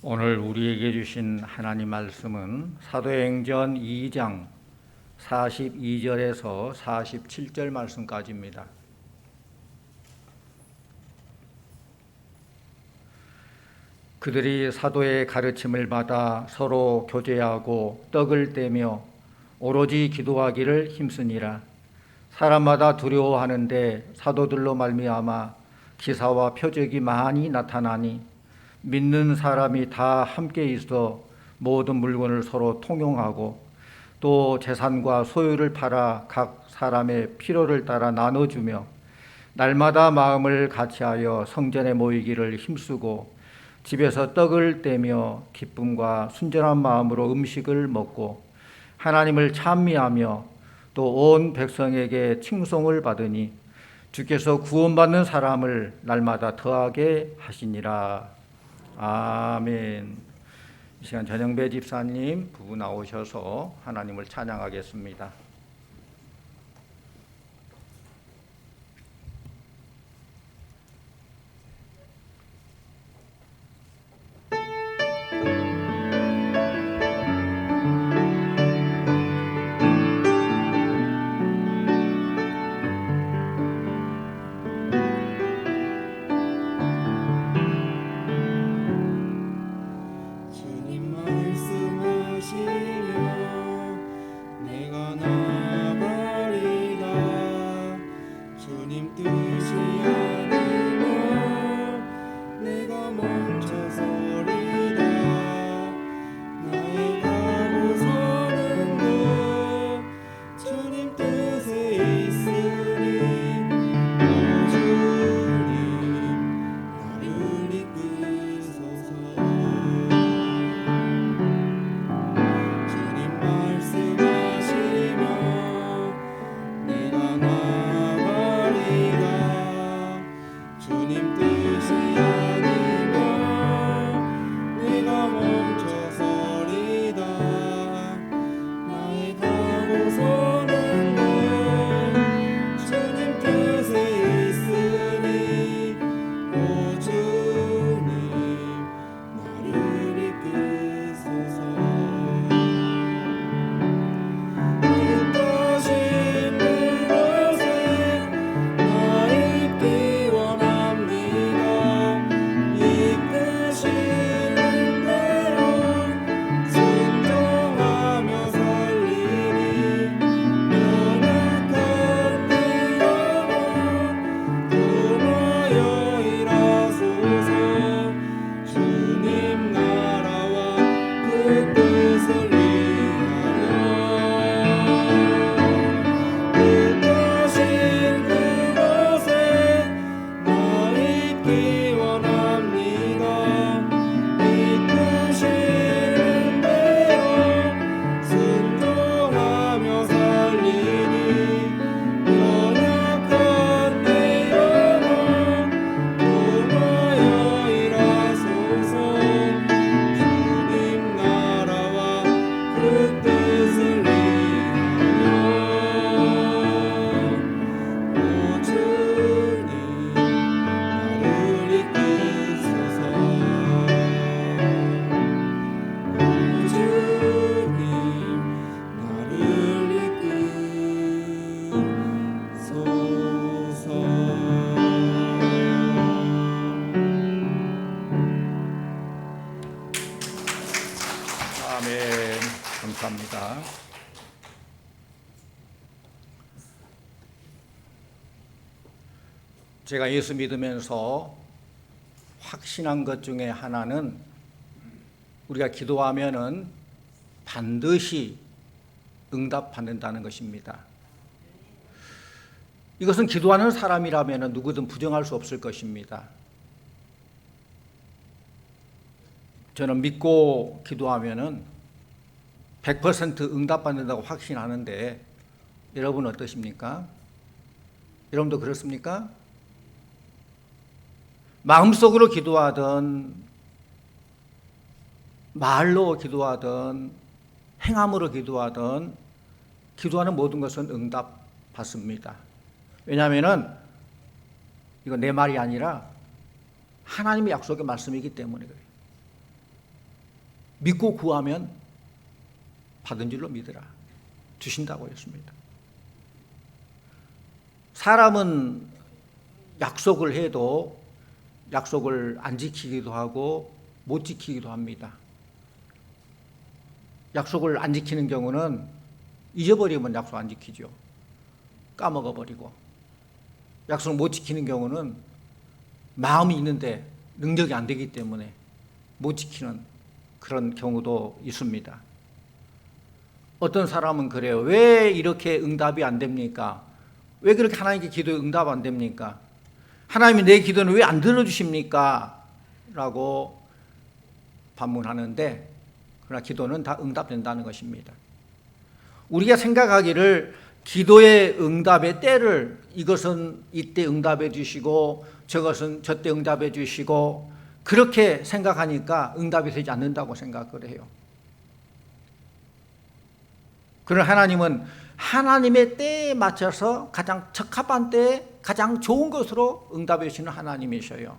오늘 우리에게 주신 하나님 말씀은 사도행전 2장 42절에서 47절 말씀까지입니다. 그들이 사도의 가르침을 받아 서로 교제하고 떡을 떼며 오로지 기도하기를 힘쓰니라. 사람마다 두려워하는데 사도들로 말미암아 기사와 표적이 많이 나타나니 믿는 사람이 다 함께 있어 모든 물건을 서로 통용하고 또 재산과 소유를 팔아 각 사람의 필요를 따라 나눠주며 날마다 마음을 같이하여 성전에 모이기를 힘쓰고 집에서 떡을 떼며 기쁨과 순전한 마음으로 음식을 먹고 하나님을 찬미하며 또 온 백성에게 칭송을 받으니 주께서 구원받는 사람을 날마다 더하게 하시니라. 아멘. 이 시간 전영배 집사님 부부 나오셔서 하나님을 찬양하겠습니다. 아멘. 감사합니다. 제가 예수 믿으면서 확신한 것 중에 하나는 우리가 기도하면은 반드시 응답받는다는 것입니다. 이것은 기도하는 사람이라면 누구든 부정할 수 없을 것입니다. 저는 믿고 기도하면은 100% 응답받는다고 확신하는데 여러분 어떠십니까? 여러분도 그렇습니까? 마음속으로 기도하든 말로 기도하든 행함으로 기도하든 기도하는 모든 것은 응답받습니다. 왜냐하면 이거 내 말이 아니라 하나님의 약속의 말씀이기 때문에 그래요. 믿고 구하면 받은 줄로 믿으라. 주신다고 했습니다. 사람은 약속을 해도 약속을 안 지키기도 하고 못 지키기도 합니다. 약속을 안 지키는 경우는 잊어버리면 약속 안 지키죠. 까먹어버리고. 약속을 못 지키는 경우는 마음이 있는데 능력이 안 되기 때문에 못 지키는 그런 경우도 있습니다. 어떤 사람은 그래요. 왜 이렇게 응답이 안 됩니까? 왜 그렇게 하나님께 기도에 응답 안 됩니까? 하나님이 내 기도는 왜 안 들어주십니까? 라고 반문하는데, 그러나 기도는 다 응답된다는 것입니다. 우리가 생각하기를 기도의 응답의 때를, 이것은 이때 응답해 주시고 저것은 저때 응답해 주시고, 그렇게 생각하니까 응답이 되지 않는다고 생각을 해요. 그러나 하나님은 하나님의 때에 맞춰서 가장 적합한 때에 가장 좋은 것으로 응답해 주시는 하나님이셔요.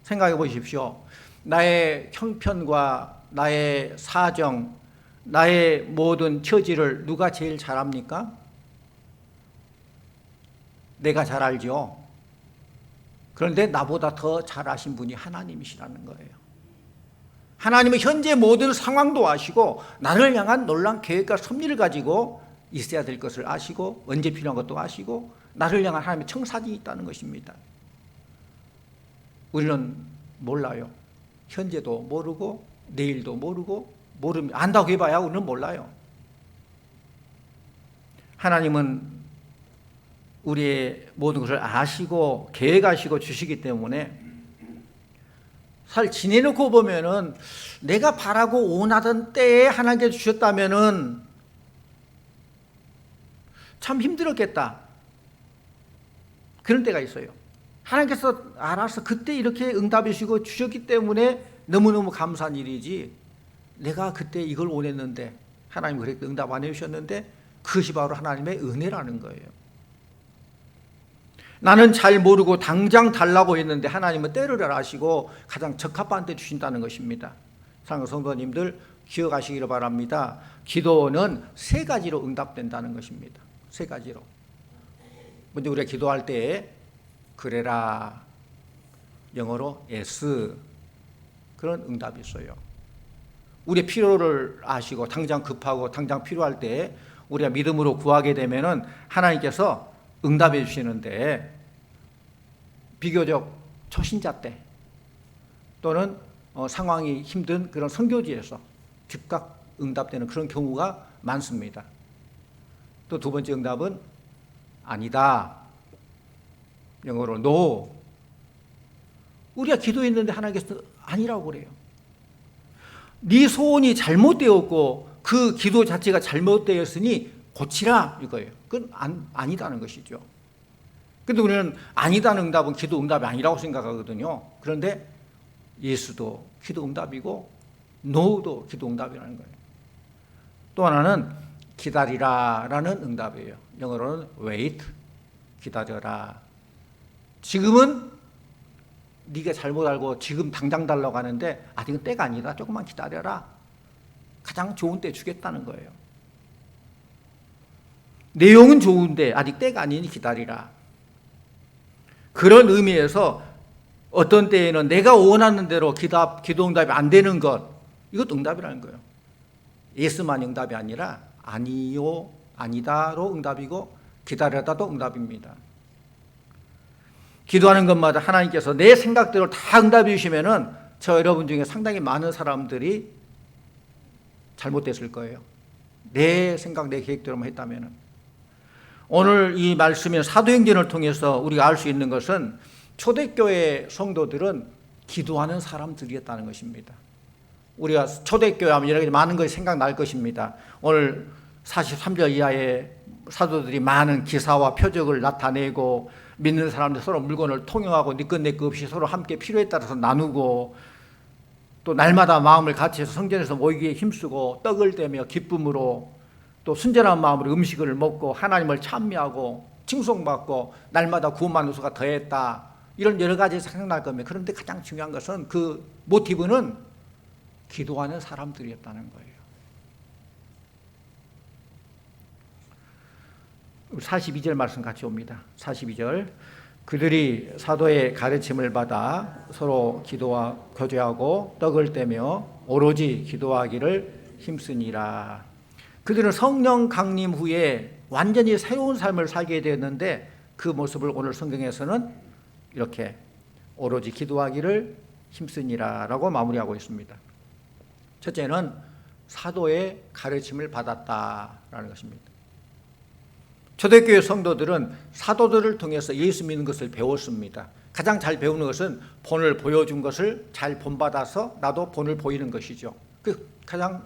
생각해 보십시오. 나의 형편과 나의 사정, 나의 모든 처지를 누가 제일 잘 압니까? 내가 잘 알죠. 그런데 나보다 더 잘 아신 분이 하나님이시라는 거예요. 하나님은 현재 모든 상황도 아시고 나를 향한 놀라운 계획과 섭리를 가지고 있어야 될 것을 아시고 언제 필요한 것도 아시고 나를 향한 하나님의 청사진이 있다는 것입니다. 우리는 몰라요. 현재도 모르고 내일도 모르고 안다고 해봐야 우리는 몰라요. 하나님은 우리의 모든 것을 아시고 계획하시고 주시기 때문에 살 지내놓고 보면은 내가 바라고 원하던 때에 하나님께서 주셨다면은 참 힘들었겠다. 그런 때가 있어요. 하나님께서 알아서 그때 이렇게 응답해 주시고 주셨기 때문에 너무너무 감사한 일이지, 내가 그때 이걸 원했는데 하나님 그렇게 응답 안 해주셨는데 그것이 바로 하나님의 은혜라는 거예요. 나는 잘 모르고 당장 달라고 했는데 하나님은 때를 아시고 가장 적합한 때 주신다는 것입니다. 사랑하는 성도님들 기억하시기를 바랍니다. 기도는 세 가지로 응답된다는 것입니다. 세 가지로. 먼저 우리가 기도할 때 그래라, 영어로 yes, 그런 응답이 있어요. 우리의 필요를 아시고 당장 급하고 당장 필요할 때 우리가 믿음으로 구하게 되면은 하나님께서 응답해 주시는데, 비교적 초신자 때 또는 상황이 힘든 그런 선교지에서 즉각 응답되는 그런 경우가 많습니다. 또 두 번째 응답은 아니다, 영어로 no. 우리가 기도했는데 하나님께서 아니라고 그래요. 네 소원이 잘못되었고 그 기도 자체가 잘못되었으니 고치라, 이거예요. 그건 아니다는 것이죠. 근데 우리는 아니다는 응답은 기도 응답이 아니라고 생각하거든요. 그런데 예수도 기도 응답이고 노도 기도 응답이라는 거예요. 또 하나는 기다리라라는 응답이에요. 영어로는 wait, 기다려라. 지금은 네가 잘못 알고 지금 당장 달라고 하는데 아직은 때가 아니다. 조금만 기다려라. 가장 좋은 때 주겠다는 거예요. 내용은 좋은데 아직 때가 아니니 기다리라. 그런 의미에서 어떤 때에는 내가 원하는 대로 기도 응답이 안 되는 것, 이것도 응답이라는 거예요. 예스만 응답이 아니라 아니요, 아니다로 응답이고 기다려다도 응답입니다. 기도하는 것마다 하나님께서 내 생각대로 다 응답해 주시면은 저 여러분 중에 상당히 많은 사람들이 잘못됐을 거예요. 내 생각, 내 계획대로만 했다면은. 오늘 이 말씀인 사도행전을 통해서 우리가 알 수 있는 것은 초대교회 성도들은 기도하는 사람들이었다는 것입니다. 우리가 초대교회 하면 여러 가지 많은 것이 생각날 것입니다. 오늘 43절 이하의 사도들이 많은 기사와 표적을 나타내고 믿는 사람들 서로 물건을 통용하고 니끈내끈 없이 서로 함께 필요에 따라서 나누고 또 날마다 마음을 같이 해서 성전에서 모이기에 힘쓰고 떡을 떼며 기쁨으로 또 순전한 마음으로 음식을 먹고 하나님을 찬미하고 칭송받고 날마다 구원받는 수가 더했다. 이런 여러 가지 생각날 겁니다. 그런데 가장 중요한 것은 그 모티브는 기도하는 사람들이었다는 거예요. 42절 말씀 같이 옵니다. 42절. 그들이 사도의 가르침을 받아 서로 기도와 교제하고 떡을 떼며 오로지 기도하기를 힘쓰니라. 그들은 성령 강림 후에 완전히 새로운 삶을 살게 되었는데 그 모습을 오늘 성경에서는 이렇게 오로지 기도하기를 힘쓰니라 라고 마무리하고 있습니다. 첫째는 사도의 가르침을 받았다라는 것입니다. 초대교회 성도들은 사도들을 통해서 예수 믿는 것을 배웠습니다. 가장 잘 배우는 것은 본을 보여준 것을 잘 본받아서 나도 본을 보이는 것이죠. 그 가장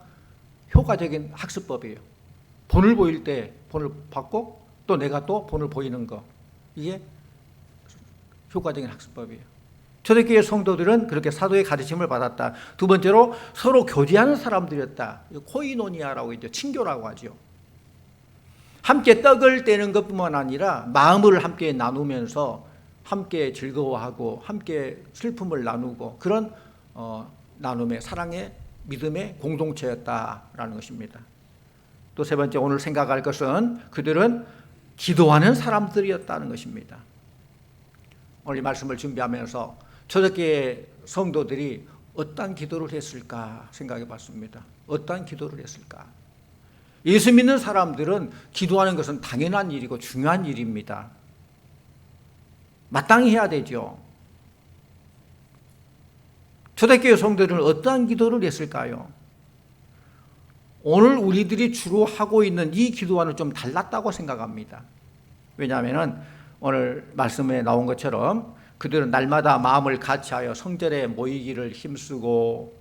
효과적인 학습법이에요. 본을 보일 때 본을 받고 또 내가 또 본을 보이는 거. 이게 효과적인 학습법이에요. 초대교회 성도들은 그렇게 사도의 가르침을 받았다. 두 번째로 서로 교제하는 사람들이었다. 코이노니아라고 있죠. 친교라고 하죠. 함께 떡을 떼는 것뿐만 아니라 마음을 함께 나누면서 함께 즐거워하고 함께 슬픔을 나누고 그런 나눔의 사랑의 믿음의 공동체였다라는 것입니다. 또 세 번째 오늘 생각할 것은 그들은 기도하는 사람들이었다는 것입니다. 오늘 이 말씀을 준비하면서 초대교회 성도들이 어떤 기도를 했을까 생각해 봤습니다. 어떤 기도를 했을까? 예수 믿는 사람들은 기도하는 것은 당연한 일이고 중요한 일입니다. 마땅히 해야 되죠. 초대교회 성도들은 어떠한 기도를 했을까요? 오늘 우리들이 주로 하고 있는 이 기도와는 좀 달랐다고 생각합니다. 왜냐하면 오늘 말씀에 나온 것처럼 그들은 날마다 마음을 같이하여 성전에 모이기를 힘쓰고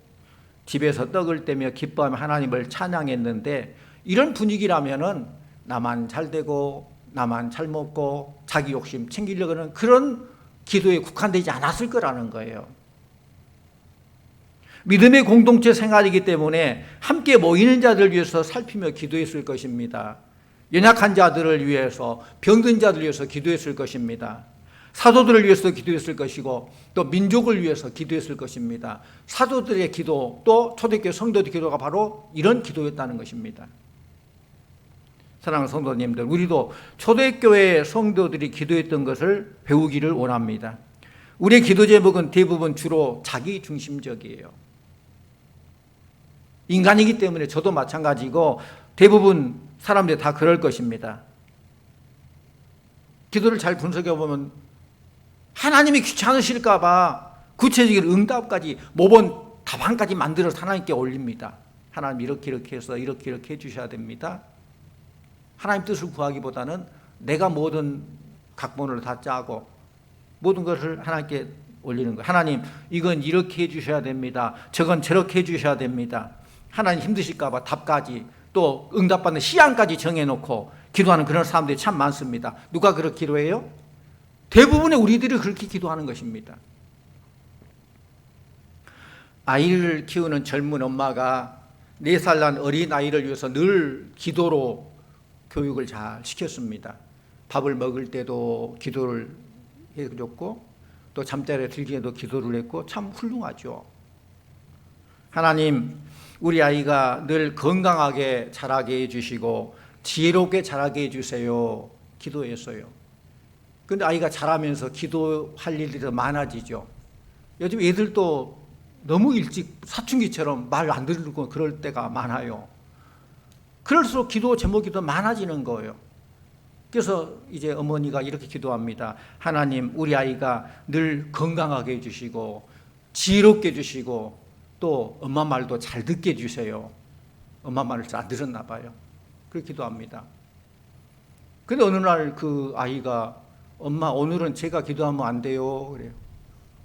집에서 떡을 떼며 기뻐하며 하나님을 찬양했는데 이런 분위기라면은 나만 잘 되고 나만 잘 먹고 자기 욕심 챙기려고 하는 그런 기도에 국한되지 않았을 거라는 거예요. 믿음의 공동체 생활이기 때문에 함께 모이는 자들을 위해서 살피며 기도했을 것입니다. 연약한 자들을 위해서 병든 자들을 위해서 기도했을 것입니다. 사도들을 위해서 기도했을 것이고 또 민족을 위해서 기도했을 것입니다. 사도들의 기도 또 초대교회 성도들의 기도가 바로 이런 기도였다는 것입니다. 사랑하는 성도님들, 우리도 초대교회 성도들이 기도했던 것을 배우기를 원합니다. 우리의 기도 제목은 대부분 주로 자기 중심적이에요. 인간이기 때문에 저도 마찬가지고 대부분 사람들이 다 그럴 것입니다. 기도를 잘 분석해 보면 하나님이 귀찮으실까 봐 구체적인 응답까지 모범 답안까지 만들어서 하나님께 올립니다. 하나님 이렇게 해서 이렇게 해주셔야 됩니다. 하나님 뜻을 구하기보다는 내가 모든 각본을 다 짜고 모든 것을 하나님께 올리는 거예요. 하나님 이건 이렇게 해주셔야 됩니다. 저건 저렇게 해주셔야 됩니다. 하나님 힘드실까 봐 답까지 또 응답받는 시간까지 정해놓고 기도하는 그런 사람들이 참 많습니다. 누가 그렇게 기도해요? 대부분의 우리들이 그렇게 기도하는 것입니다. 아이를 키우는 젊은 엄마가 4살 난 어린 아이를 위해서 늘 기도로 교육을 잘 시켰습니다. 밥을 먹을 때도 기도를 해줬고 또 잠자리에 들기에도 기도를 했고 참 훌륭하죠. 하나님 우리 아이가 늘 건강하게 자라게 해주시고 지혜롭게 자라게 해주세요. 기도했어요. 그런데 아이가 자라면서 기도할 일이 더 많아지죠. 요즘 애들도 너무 일찍 사춘기처럼 말 안 들고 그럴 때가 많아요. 그럴수록 기도 제목이 더 많아지는 거예요. 그래서 이제 어머니가 이렇게 기도합니다. 하나님 우리 아이가 늘 건강하게 해주시고 지혜롭게 해주시고 또 엄마 말도 잘 듣게 해주세요. 엄마 말을 잘 안 들었나 봐요. 그렇게 기도합니다. 그런데 어느 날 그 아이가 엄마 오늘은 제가 기도하면 안 돼요. 그래요.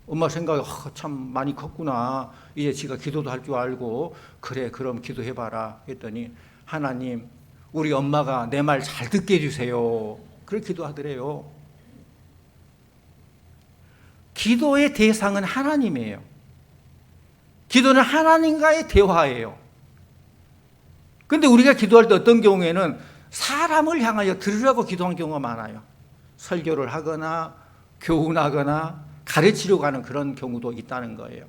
엄마 생각에 참 많이 컸구나. 이제 지가 기도도 할 줄 알고 그래 그럼 기도해봐라 했더니 하나님 우리 엄마가 내 말 잘 듣게 해주세요. 그렇게 기도하더래요. 기도의 대상은 하나님이에요. 기도는 하나님과의 대화예요. 그런데 우리가 기도할 때 어떤 경우에는 사람을 향하여 들으라고 기도한 경우가 많아요. 설교를 하거나 교훈하거나 가르치려고 하는 그런 경우도 있다는 거예요.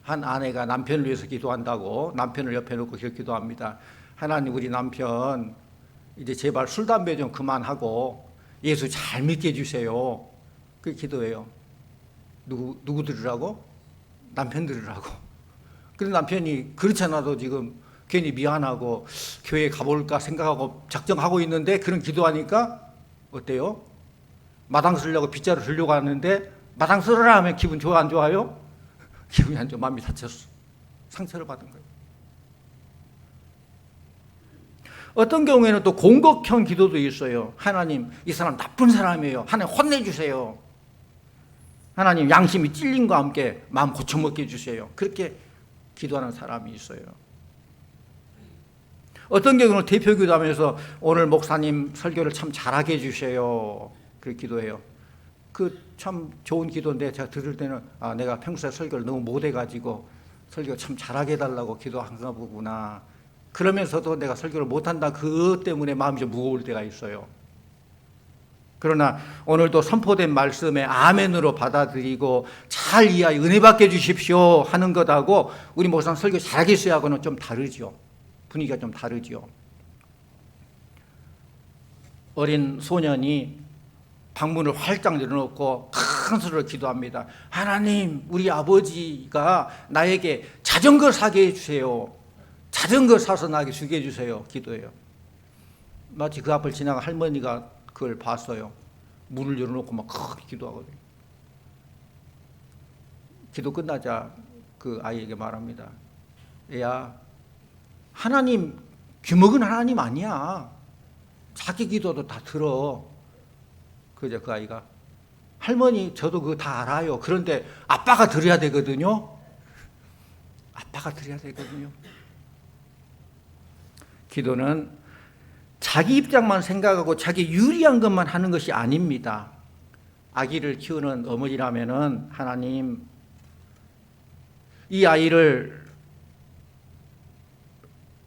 한 아내가 남편을 위해서 기도한다고 남편을 옆에 놓고 기도합니다. 하나님, 우리 남편 이제 제발 술 담배 좀 그만하고 예수 잘 믿게 해주세요. 그 기도해요. 누구 들으라고? 남편 들으라고. 그런데 남편이 그렇지 않아도 지금 괜히 미안하고 교회에 가볼까 생각하고 작정하고 있는데 그런 기도하니까 어때요? 마당 쓰려고 빗자루 들려고 하는데 마당 쓰러라 하면 기분 좋아 안 좋아요? 기분이 안 좋아. 마음이 다쳤어. 상처를 받은 거예요. 어떤 경우에는 또 공격형 기도도 있어요. 하나님, 이 사람 나쁜 사람이에요. 하나님 혼내주세요. 하나님, 양심이 찔림과 함께 마음 고쳐먹게 해주세요. 그렇게 기도하는 사람이 있어요. 어떤 경우는 대표 기도하면서 오늘 목사님 설교를 참 잘하게 해주세요. 그렇게 기도해요. 그 참 좋은 기도인데 제가 들을 때는 내가 평소에 설교를 너무 못해가지고 설교 참 잘하게 해달라고 기도한가 보구나. 그러면서도 내가 설교를 못한다. 그것 때문에 마음이 좀 무거울 때가 있어요. 그러나 오늘도 선포된 말씀에 아멘으로 받아들이고 잘 이해하여 은혜 받게 해주십시오 하는 것하고 우리 목사님 설교 잘하겠어요하고는 좀 다르죠. 분위기가 좀 다르죠. 어린 소년이 방문을 활짝 열어놓고 큰 소리로 기도합니다. 하나님, 우리 아버지가 나에게 자전거 사게 해주세요. 자전거 사서 나에게 주게 해주세요. 기도해요. 마치 그 앞을 지나간 할머니가 그걸 봤어요. 문을 열어놓고 막 크게 기도하거든요. 기도 끝나자 그 아이에게 말합니다. 애야, 하나님, 귀먹은 하나님 아니야. 자기 기도도 다 들어. 그죠? 그 아이가, 할머니, 저도 그거 다 알아요. 그런데 아빠가 들어야 되거든요. 아빠가 들어야 되거든요. 기도는 자기 입장만 생각하고 자기 유리한 것만 하는 것이 아닙니다. 아기를 키우는 어머니라면은 하나님, 이 아이를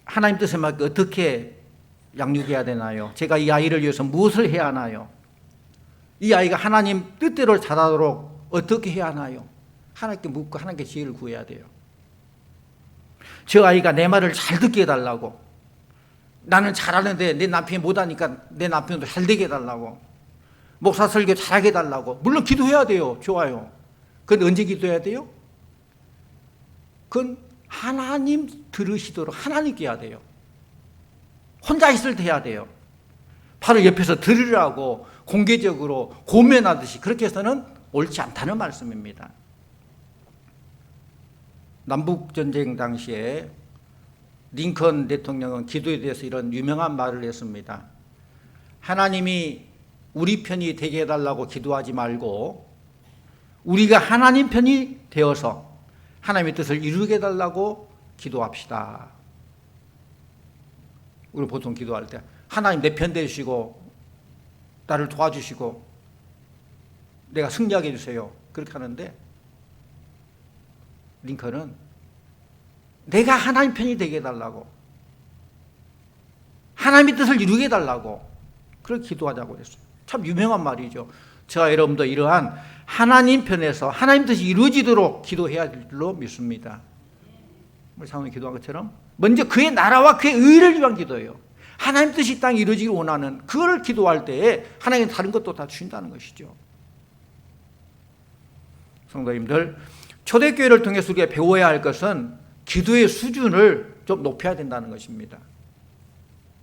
하나님 뜻에 맞게 어떻게 양육해야 되나요? 제가 이 아이를 위해서 무엇을 해야 하나요? 이 아이가 하나님 뜻대로 자라도록 어떻게 해야 하나요? 하나님께 묻고 하나님께 지혜를 구해야 돼요. 저 아이가 내 말을 잘 듣게 해달라고. 나는 잘하는데 내 남편이 못하니까 내 남편도 잘 되게 해달라고. 목사 설교 잘하게 해달라고. 물론 기도해야 돼요. 좋아요. 그건 언제 기도해야 돼요? 그건 하나님 들으시도록 하나님께 해야 돼요. 혼자 있을 때 해야 돼요. 바로 옆에서 들으라고 공개적으로 고면하듯이 그렇게 해서는 옳지 않다는 말씀입니다. 남북전쟁 당시에 링컨 대통령은 기도에 대해서 이런 유명한 말을 했습니다. 하나님이 우리 편이 되게 해달라고 기도하지 말고 우리가 하나님 편이 되어서 하나님의 뜻을 이루게 해달라고 기도합시다. 우리 보통 기도할 때 하나님 내 편 되시고 나를 도와주시고 내가 승리하게 해주세요. 그렇게 하는데 링컨은 내가 하나님 편이 되게 해달라고, 하나님의 뜻을 이루게 해달라고 그렇게 기도하자고 했어요. 참 유명한 말이죠. 저와 여러분도 이러한 하나님 편에서 하나님 뜻이 이루어지도록 기도해야 될 줄로 믿습니다. 우리 사모님 기도한 것처럼 먼저 그의 나라와 그의 의를 위한 기도예요. 하나님 뜻이 이 땅에 이루어지길 원하는 그걸 기도할 때에 하나님은 다른 것도 다 주신다는 것이죠. 성도님들, 초대교회를 통해서 우리가 배워야 할 것은 기도의 수준을 좀 높여야 된다는 것입니다.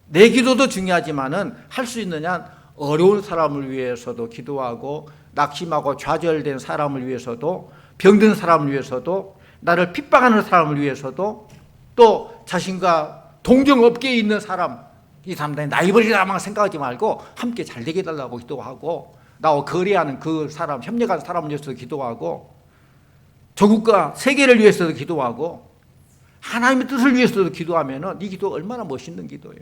내 기도도 중요하지만은 할 수 있는 한 어려운 사람을 위해서도 기도하고 낙심하고 좌절된 사람을 위해서도 병든 사람을 위해서도 나를 핍박하는 사람을 위해서도 또 자신과 동정업계에 있는 사람, 이 사람들이 나이 버리라만 생각하지 말고 함께 잘 되게 해달라고 기도하고 나와 거래하는 그 사람, 협력하는 사람을 위해서도 기도하고 조국과 세계를 위해서도 기도하고 하나님의 뜻을 위해서도 기도하면은 이 기도가 얼마나 멋있는 기도예요.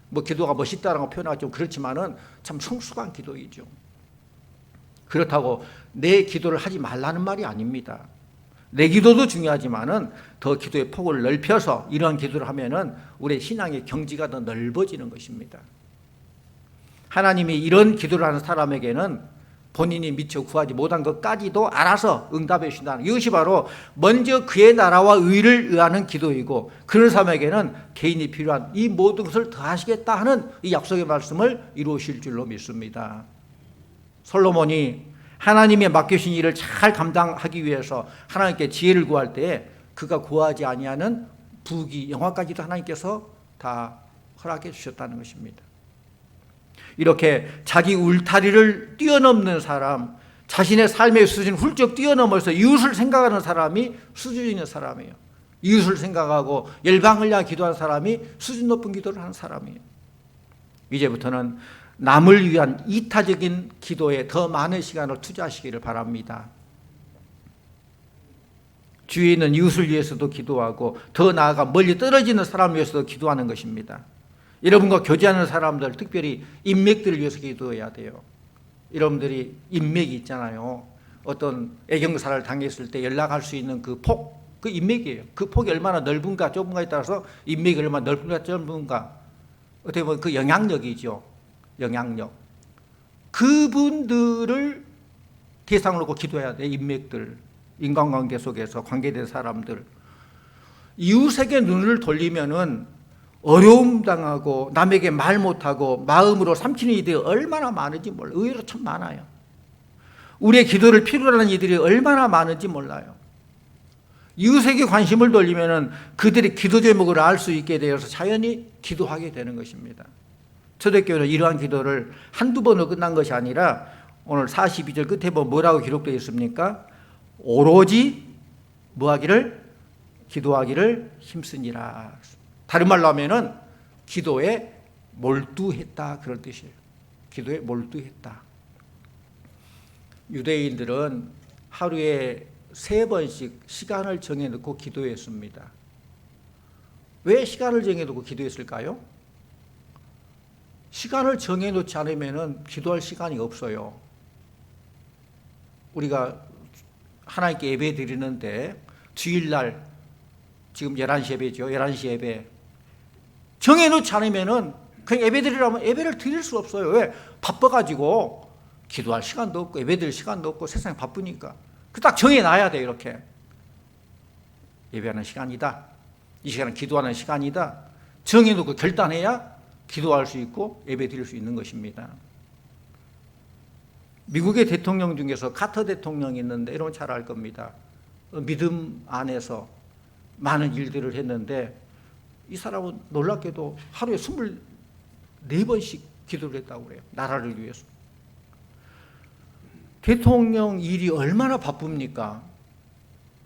뭐 기도가 멋있다라는 거 표현하기 좀 그렇지만은 참 성숙한 기도이죠. 그렇다고 내 기도를 하지 말라는 말이 아닙니다. 내 기도도 중요하지만은 더 기도의 폭을 넓혀서 이러한 기도를 하면은 우리의 신앙의 경지가 더 넓어지는 것입니다. 하나님이 이런 기도를 하는 사람에게는 본인이 미처 구하지 못한 것까지도 알아서 응답해 주신다는, 이것이 바로 먼저 그의 나라와 의를 의하는 기도이고, 그런 사람에게는 개인이 필요한 이 모든 것을 더하시겠다 하는 이 약속의 말씀을 이루실 줄로 믿습니다. 솔로몬이 하나님의 맡겨주신 일을 잘 감당하기 위해서 하나님께 지혜를 구할 때에 그가 구하지 아니하는 부귀 영화까지도 하나님께서 다 허락해 주셨다는 것입니다. 이렇게 자기 울타리를 뛰어넘는 사람, 자신의 삶의 수준을 훌쩍 뛰어넘어서 이웃을 생각하는 사람이 수준 있는 사람이에요. 이웃을 생각하고 열방을 향해 기도하는 사람이 수준 높은 기도를 하는 사람이에요. 이제부터는 남을 위한 이타적인 기도에 더 많은 시간을 투자하시기를 바랍니다. 주위에 있는 이웃을 위해서도 기도하고, 더 나아가 멀리 떨어지는 사람을 위해서도 기도하는 것입니다. 여러분과 교제하는 사람들, 특별히 인맥들을 위해서 기도해야 돼요. 여러분들이 인맥이 있잖아요. 어떤 애경사를 당했을 때 연락할 수 있는 그 폭, 그 인맥이에요. 그 폭이 얼마나 넓은가 좁은가에 따라서 인맥이 얼마나 넓은가 좁은가, 어떻게 보면 그 영향력이죠. 영향력. 그분들을 대상으로 놓고 기도해야 돼. 인맥들, 인간관계 속에서 관계된 사람들. 이웃에게 눈을 돌리면은 어려움 당하고 남에게 말 못하고 마음으로 삼키는 이들이 얼마나 많은지 몰라요. 의외로 참 많아요. 우리의 기도를 필요로 하는 이들이 얼마나 많은지 몰라요. 이웃에게 관심을 돌리면은 그들의 기도 제목을 알 수 있게 되어서 자연히 기도하게 되는 것입니다. 초대교회는 이러한 기도를 한두 번으로 끝난 것이 아니라 오늘 42절 끝에 보면 뭐라고 기록되어 있습니까? 오로지 뭐하기를? 기도하기를 힘쓰니라. 다른 말로 하면은 기도에 몰두했다, 그런 뜻이에요. 기도에 몰두했다. 유대인들은 하루에 3번씩 시간을 정해놓고 기도했습니다. 왜 시간을 정해놓고 기도했을까요? 시간을 정해놓지 않으면 기도할 시간이 없어요. 우리가 하나님께 예배 드리는데 주일날 지금 11시 예배죠. 11시 예배 정해놓지 않으면 그냥 예배 드리려면 예배를 드릴 수 없어요. 왜? 바빠가지고 기도할 시간도 없고 예배 드릴 시간도 없고 세상에 바쁘니까. 그 딱 정해놔야 돼요. 이렇게 예배하는 시간이다, 이 시간은 기도하는 시간이다 정해놓고 결단해야 기도할 수 있고 예배 드릴 수 있는 것입니다. 미국의 대통령 중에서 카터 대통령이 있는데 여러분 잘 알 겁니다. 믿음 안에서 많은 일들을 했는데 이 사람은 놀랍게도 하루에 24번씩 기도를 했다고 그래요. 나라를 위해서. 대통령 일이 얼마나 바쁩니까?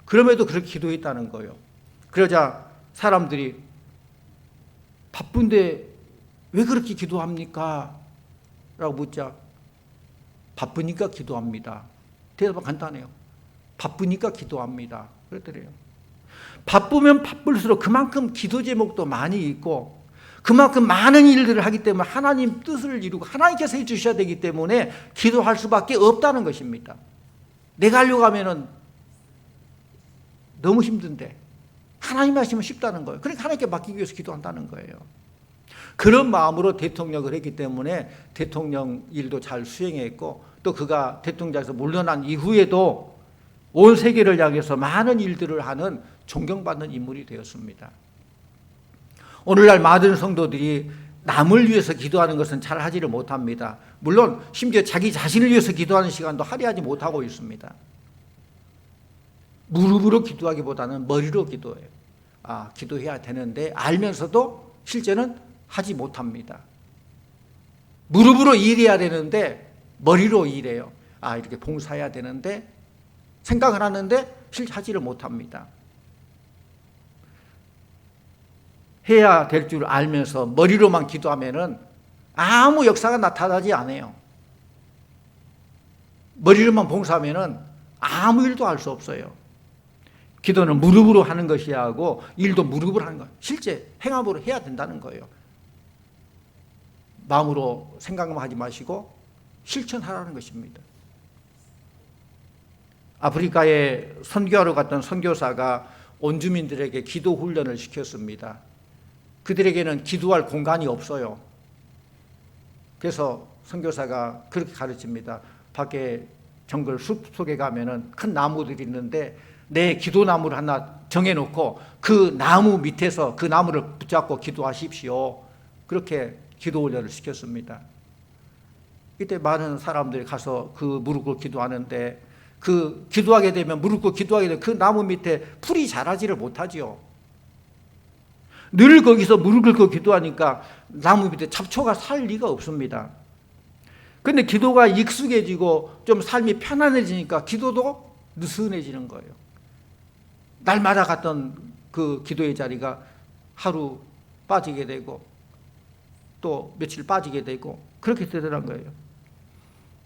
그럼에도 그렇게 기도했다는 거예요. 그러자 사람들이 바쁜데 왜 그렇게 기도합니까? 라고 묻자 바쁘니까 기도합니다. 대답은 간단해요. 바쁘니까 기도합니다. 그랬더래요. 바쁘면 바쁠수록 그만큼 기도 제목도 많이 있고 그만큼 많은 일들을 하기 때문에 하나님 뜻을 이루고 하나님께서 해주셔야 되기 때문에 기도할 수밖에 없다는 것입니다. 내가 하려고 하면은 너무 힘든데 하나님 하시면 쉽다는 거예요. 그러니까 하나님께 맡기기 위해서 기도한다는 거예요. 그런 마음으로 대통령을 했기 때문에 대통령 일도 잘 수행했고, 또 그가 대통령에서 물러난 이후에도 온 세계를 향해서 많은 일들을 하는 존경받는 인물이 되었습니다. 오늘날 많은 성도들이 남을 위해서 기도하는 것은 잘 하지를 못합니다. 물론 심지어 자기 자신을 위해서 기도하는 시간도 할애하지 못하고 있습니다. 무릎으로 기도하기보다는 머리로 기도해요. 기도해야 되는데 알면서도 실제는 하지 못합니다. 무릎으로 일해야 되는데 머리로 일해요. 이렇게 봉사해야 되는데 생각을 하는데 실제 하지를 못합니다. 해야 될 줄 알면서 머리로만 기도하면은 아무 역사가 나타나지 않아요. 머리로만 봉사하면은 아무 일도 할 수 없어요. 기도는 무릎으로 하는 것이야 하고 일도 무릎으로 하는 거예요. 실제 행함으로 해야 된다는 거예요. 마음으로 생각만 하지 마시고 실천하라는 것입니다. 아프리카에 선교하러 갔던 선교사가 온 주민들에게 기도 훈련을 시켰습니다. 그들에게는 기도할 공간이 없어요. 그래서 선교사가 그렇게 가르칩니다. 밖에 정글 숲 속에 가면은 큰 나무들이 있는데 내 기도나무를 하나 정해놓고 그 나무 밑에서 그 나무를 붙잡고 기도하십시오. 그렇게 기도 훈련을 시켰습니다. 이때 많은 사람들이 가서 그 무릎 꿇고 기도하는데 그 기도하게 되면 무릎 꿇고 기도하게 되면 그 나무 밑에 풀이 자라지를 못하지요. 늘 거기서 무릎 꿇고 기도하니까 나무 밑에 잡초가 살 리가 없습니다. 그런데 기도가 익숙해지고 좀 삶이 편안해지니까 기도도 느슨해지는 거예요. 날마다 갔던 그 기도의 자리가 하루 빠지게 되고 또 며칠 빠지게 되고 그렇게 되더란 거예요.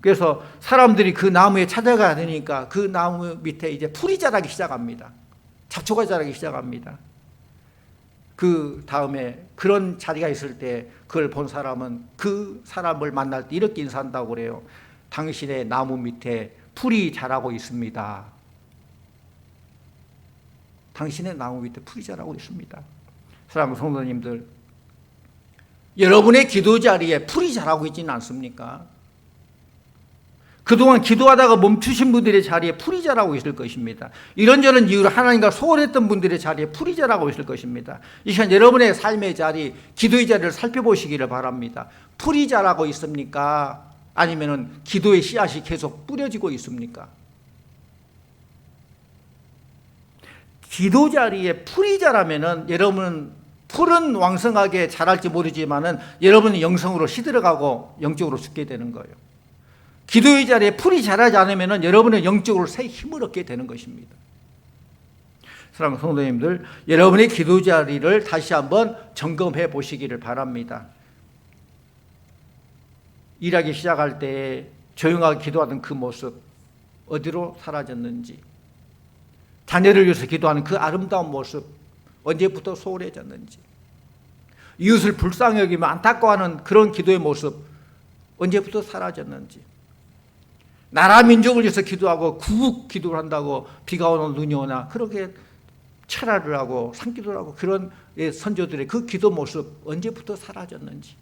그래서 사람들이 그 나무에 찾아가야 되니까 그 나무 밑에 이제 풀이 자라기 시작합니다. 잡초가 자라기 시작합니다. 그 다음에 그런 자리가 있을 때 그걸 본 사람은 그 사람을 만날 때 이렇게 인사한다고 그래요. 당신의 나무 밑에 풀이 자라고 있습니다. 당신의 나무 밑에 풀이 자라고 있습니다. 사랑하는 성도님들, 여러분의 기도 자리에 풀이 자라고 있지는 않습니까? 그동안 기도하다가 멈추신 분들의 자리에 풀이 자라고 있을 것입니다. 이런저런 이유로 하나님과 소홀했던 분들의 자리에 풀이 자라고 있을 것입니다. 이 시간 여러분의 삶의 자리, 기도의 자리를 살펴보시기를 바랍니다. 풀이 자라고 있습니까? 아니면 기도의 씨앗이 계속 뿌려지고 있습니까? 기도 자리에 풀이 자라면은 여러분은 풀은 왕성하게 자랄지 모르지만은 여러분은 영성으로 시들어가고 영적으로 죽게 되는 거예요. 기도의 자리에 풀이 자라지 않으면 여러분은 영적으로 새 힘을 얻게 되는 것입니다. 사랑하는 성도님들, 여러분의 기도 자리를 다시 한번 점검해 보시기를 바랍니다. 일하기 시작할 때 조용하게 기도하던 그 모습 어디로 사라졌는지, 자녀를 위해서 기도하는 그 아름다운 모습 언제부터 소홀해졌는지, 이웃을 불쌍히 여기며 안타까워하는 그런 기도의 모습 언제부터 사라졌는지, 나라 민족을 위해서 기도하고 구국 기도를 한다고 비가 오나 눈이 오나 그렇게 철야를 하고 산기도를 하고 그런 선조들의 그 기도 모습 언제부터 사라졌는지,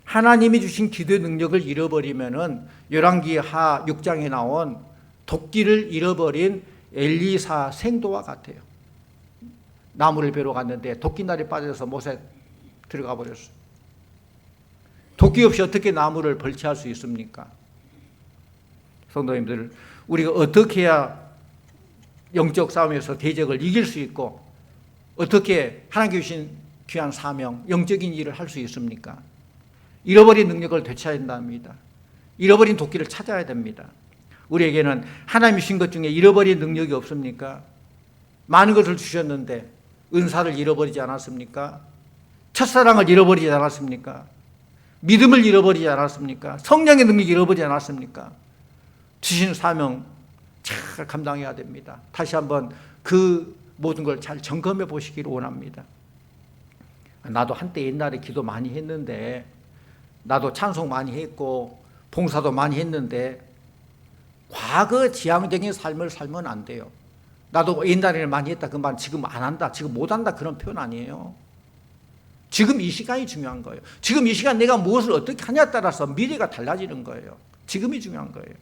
하나님이 주신 기도의 능력을 잃어버리면은 열왕기하 6장에 나온 도끼를 잃어버린 엘리사 생도와 같아요. 나무를 베러 갔는데 도끼날이 빠져서 못에 들어가 버렸어요. 도끼 없이 어떻게 나무를 벌채할 수 있습니까? 성도님들, 우리가 어떻게 해야 영적 싸움에서 대적을 이길 수 있고 어떻게 하나님께 주신 귀한 사명, 영적인 일을 할 수 있습니까? 잃어버린 능력을 되찾아야 된답니다. 잃어버린 도끼를 찾아야 됩니다. 우리에게는 하나님이 주신 것 중에 잃어버린 능력이 없습니까? 많은 것을 주셨는데 은사를 잃어버리지 않았습니까? 첫사랑을 잃어버리지 않았습니까? 믿음을 잃어버리지 않았습니까? 성령의 능력을 잃어버리지 않았습니까? 주신 사명 잘 감당해야 됩니다. 다시 한번 그 모든 걸 잘 점검해 보시기를 원합니다. 나도 한때 옛날에 기도 많이 했는데, 나도 찬송 많이 했고 봉사도 많이 했는데 과거 지향적인 삶을 살면 안 돼요. 나도 옛날에는 많이 했다 그 말 지금 안 한다, 지금 못 한다 그런 표현 아니에요. 지금 이 시간이 중요한 거예요. 지금 이 시간 내가 무엇을 어떻게 하냐에 따라서 미래가 달라지는 거예요. 지금이 중요한 거예요.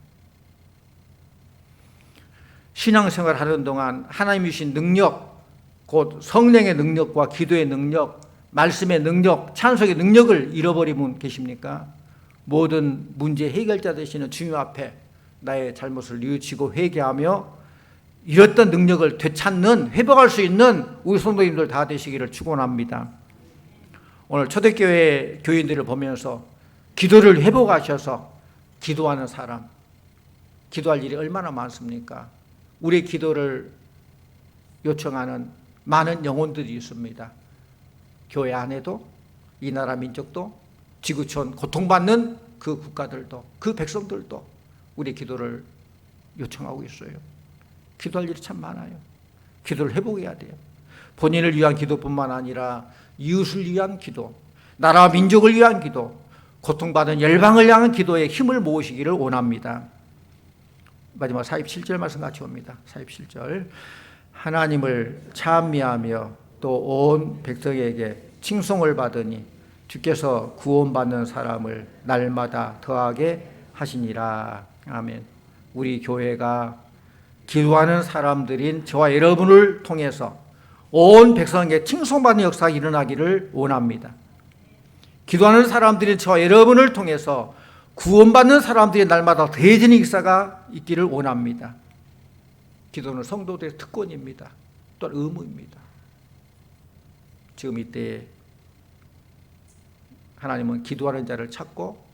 신앙생활 하는 동안 하나님이 주신 능력, 곧 성령의 능력과 기도의 능력, 말씀의 능력, 찬송의 능력을 잃어버리면 계십니까? 모든 문제 해결자 되시는 주님 앞에 나의 잘못을 뉘우치고 회개하며 잃었던 능력을 되찾는, 회복할 수 있는 우리 성도님들 다 되시기를 축원합니다. 오늘 초대교회 교인들을 보면서 기도를 회복하셔서 기도하는 사람, 기도할 일이 얼마나 많습니까? 우리의 기도를 요청하는 많은 영혼들이 있습니다. 교회 안에도, 이 나라 민족도, 지구촌 고통받는 그 국가들도, 그 백성들도 우리의 기도를 요청하고 있어요. 기도할 일이 참 많아요. 기도를 회복해야 돼요. 본인을 위한 기도뿐만 아니라 이웃을 위한 기도, 나라와 민족을 위한 기도, 고통받은 열방을 향한 기도에 힘을 모으시기를 원합니다. 마지막 47절 말씀 같이 봅니다. 47절. 하나님을 찬미하며 또 온 백성에게 칭송을 받으니 주께서 구원받는 사람을 날마다 더하게 하시니라. 아멘. 우리 교회가 기도하는 사람들인 저와 여러분을 통해서 온 백성에게 칭송받는 역사가 일어나기를 원합니다. 기도하는 사람들인 저와 여러분을 통해서 구원받는 사람들이 날마다 대전의 역사가 있기를 원합니다. 기도는 성도들의 특권입니다. 또한 의무입니다. 지금 이때 하나님은 기도하는 자를 찾고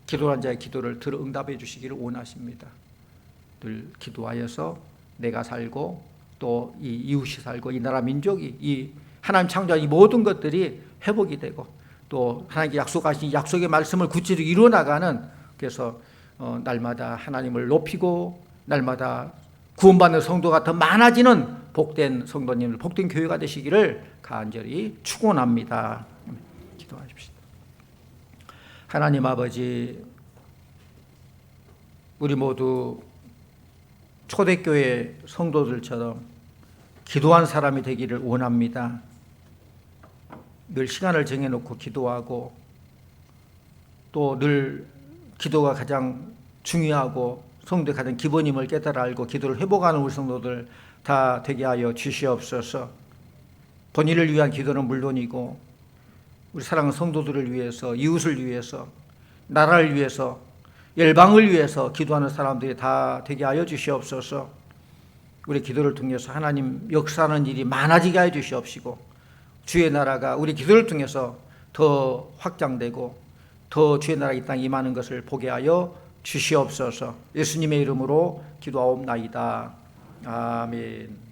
기도하는 자의 기도를 들어 응답해 주시기를 원하십니다. 늘 기도하여서 내가 살고 또 이 이웃이 살고 이 나라 민족이 이 하나님 창조한 이 모든 것들이 회복이 되고 또 하나님께 약속하신 약속의 말씀을 구체적으로 이루어나가는 그래서 날마다 하나님을 높이고 날마다 구원받는 성도가 더 많아지는 복된 성도님들, 복된 교회가 되시기를 간절히 축원합니다. 기도하십시다. 하나님 아버지, 우리 모두 초대교회 성도들처럼 기도한 사람이 되기를 원합니다. 늘 시간을 정해놓고 기도하고 또 늘 기도가 가장 중요하고 성도의 가장 기본임을 깨달아 알고 기도를 회복하는 우리 성도들 다 되게 하여 주시옵소서. 본인을 위한 기도는 물론이고 우리 사랑하는 성도들을 위해서, 이웃을 위해서, 나라를 위해서, 열방을 위해서 기도하는 사람들이 다 되게 하여 주시옵소서. 우리 기도를 통해서 하나님 역사하는 일이 많아지게 하여 주시옵시고 주의 나라가 우리 기도를 통해서 더 확장되고 더 주의 나라 이 땅에 임하는 것을 보게 하여 주시옵소서. 예수님의 이름으로 기도하옵나이다. 아멘.